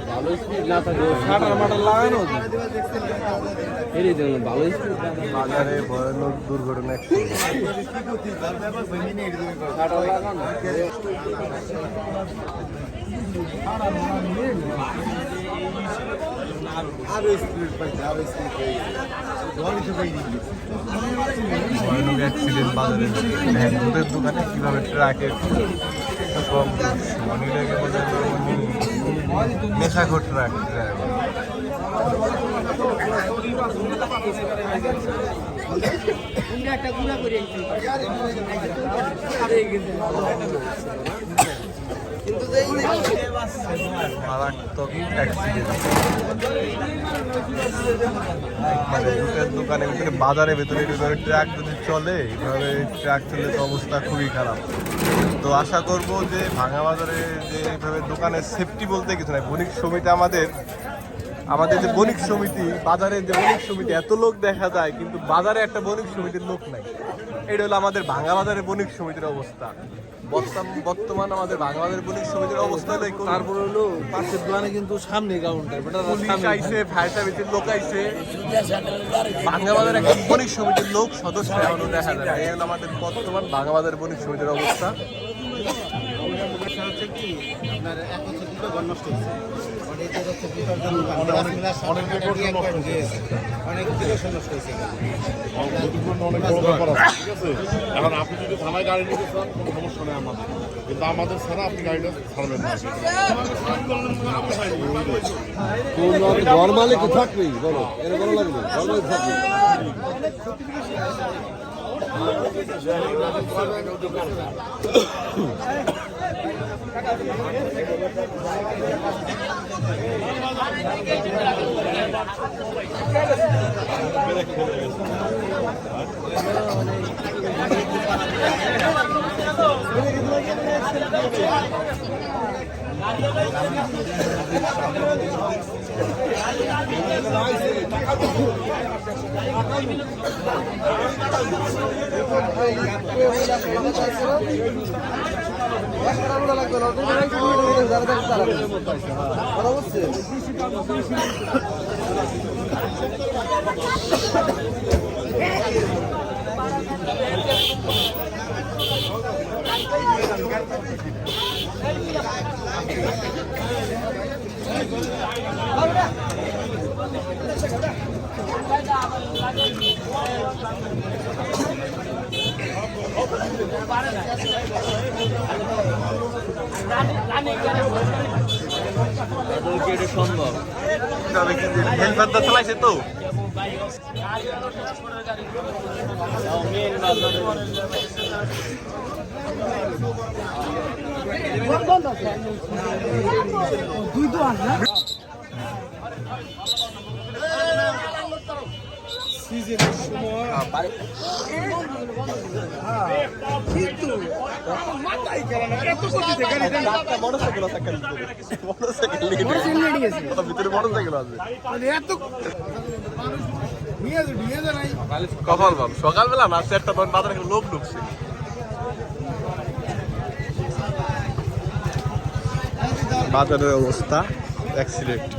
ভালো স্পিড না থাকলে শাটার মাটার লাগানো এরই জন্য ভালো স্পিড বাজারে ভয়ানক দুর্ঘটনা শাটার লাগানো ভয়ানক অ্যাক্সিডেন্ট বাজারে দুধের দোকানে কিভাবে ট্রাকের নেশাখোর ট্রাক মারাত্মক অ্যাক্সিডেন্ট মানে দুধের দোকানে ভিতরে বাজারের ভেতরে ট্রাক যদি চলে এইভাবে ট্রাক চলে তো অবস্থা খুবই খারাপ। তো আশা করব যে ভাঙা বাজারে যে এইভাবে দোকানের সেফটি বলতে কিছু নাই। বণিক সমিতি আমাদের যে বণিক সমিতি বাজারে যে বণিক সমিতি এত লোক দেখা যায় কিন্তু বাজারে একটা বণিক সমিতির লোক নাই। এটা হলো আমাদের ভাঙা বাজারের বণিক সমিতির অবস্থা। বর্তমান আমাদের ভাঙা বাজারের বণিক সমিতির অবস্থা হলো তারপরে হলো পাশের দোকানে কিন্তু সামনে কাউন্টার পুলিশ আইছে, ফায়ার সার্ভিসের লোক আইছে, ভাঙা বাজারের একটা বণিক সমিতির লোক সদস্য এখনো দেখা যায়। এই হলো আমাদের বর্তমান ভাঙা বাজারের বণিক সমিতির অবস্থা। এখন আপনি যদি থানায় গাড়ি নিতে চান কোনো সমস্যা নেই আমাদের, কিন্তু আমাদের ছাড়া আপনি গাড়িটা ছাড়বেন না। ঘর মালিক থাকবেই বলো এর ভালো লাগবে ঘর মালিক থাকবে সম্ভব হেলমেটটা চালাইছে তো দুই তো আস না সিজনের সময় কিন্তু মাথায় গেল না এত করতে গাড়িটা মোটরসাইকেল আছে ভিতরে মোটরসাইকেল আছে এত নিয়ে যা নাই কপাল বাপ সকালবেলা না 4টা তখন বাজারে লোক ঢুকছে বাজারের অবস্থা অ্যাক্সিডেন্ট